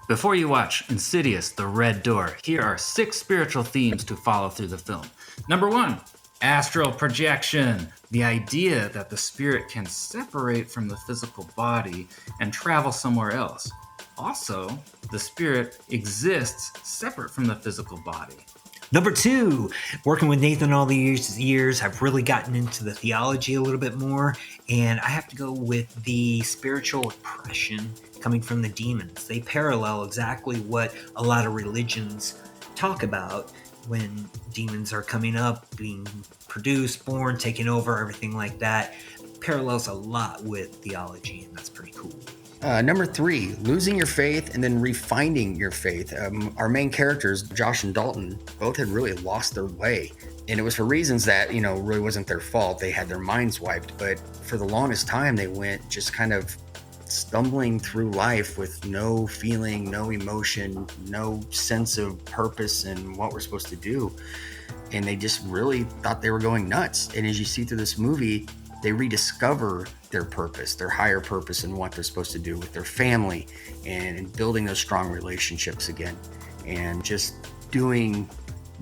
Before you watch Insidious, The Red Door, here are 6 spiritual themes to follow through the film. Number 1, astral projection. The idea that the spirit can separate from the physical body and travel somewhere else. Also, the spirit exists separate from the physical body. Number 2, working with Nathan all these years, I've really gotten into the theology a little bit more, and I have to go with the spiritual oppression coming from the demons. They parallel exactly what a lot of religions talk about when demons are coming up, being produced, born, taking over, everything like that. Parallels a lot with theology, and that's pretty cool. Number 3, losing your faith and then refinding your faith. Our main characters, Josh and Dalton, both had really lost their way. And it was for reasons that, really wasn't their fault. They had their minds wiped. But for the longest time, they went just kind of stumbling through life with no feeling, no emotion, no sense of purpose and what we're supposed to do. And they just really thought they were going nuts. And as you see through this movie, they rediscover their purpose, their higher purpose, and what they're supposed to do with their family and building those strong relationships again and just doing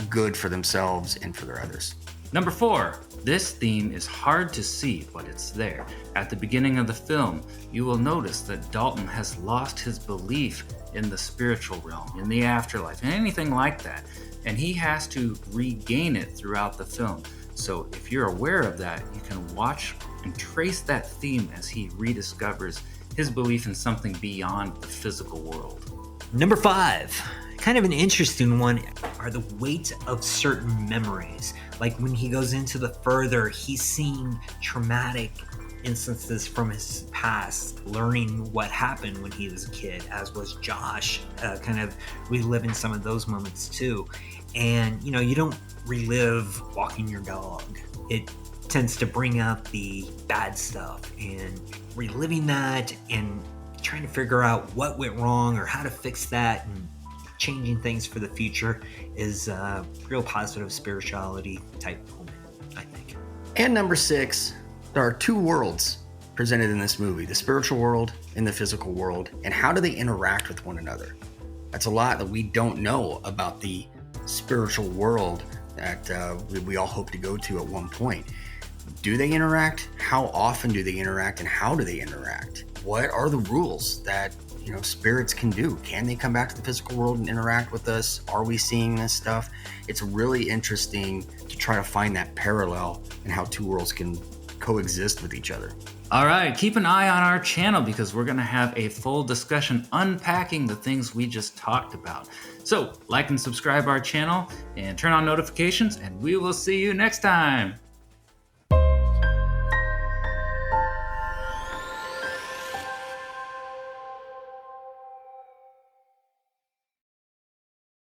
good for themselves and for their others. Number 4, this theme is hard to see, but it's there. At the beginning of the film, you will notice that Dalton has lost his belief in the spiritual realm, in the afterlife, and anything like that. And he has to regain it throughout the film. So if you're aware of that, you can watch and trace that theme as he rediscovers his belief in something beyond the physical world. Number 5, kind of an interesting one, are the weight of certain memories. Like when he goes into the further, he's seeing traumatic instances from his past, learning what happened when he was a kid, as was Josh, kind of reliving some of those moments too. And, you don't relive walking your dog. It tends to bring out the bad stuff, and reliving that and trying to figure out what went wrong or how to fix that and changing things for the future is a real positive spirituality type moment, I think. And number 6, there are 2 worlds presented in this movie, the spiritual world and the physical world, and how do they interact with one another? That's a lot that we don't know about the spiritual world that we all hope to go to at one point. Do they interact? How often do they interact, and how do they interact? What are the rules that spirits can do? Can they come back to the physical world and interact with us? Are we seeing this stuff? It's really interesting to try to find that parallel and how 2 worlds can coexist with each other. All right, keep an eye on our channel because we're going to have a full discussion unpacking the things we just talked about. So like and subscribe our channel and turn on notifications, and we will see you next time.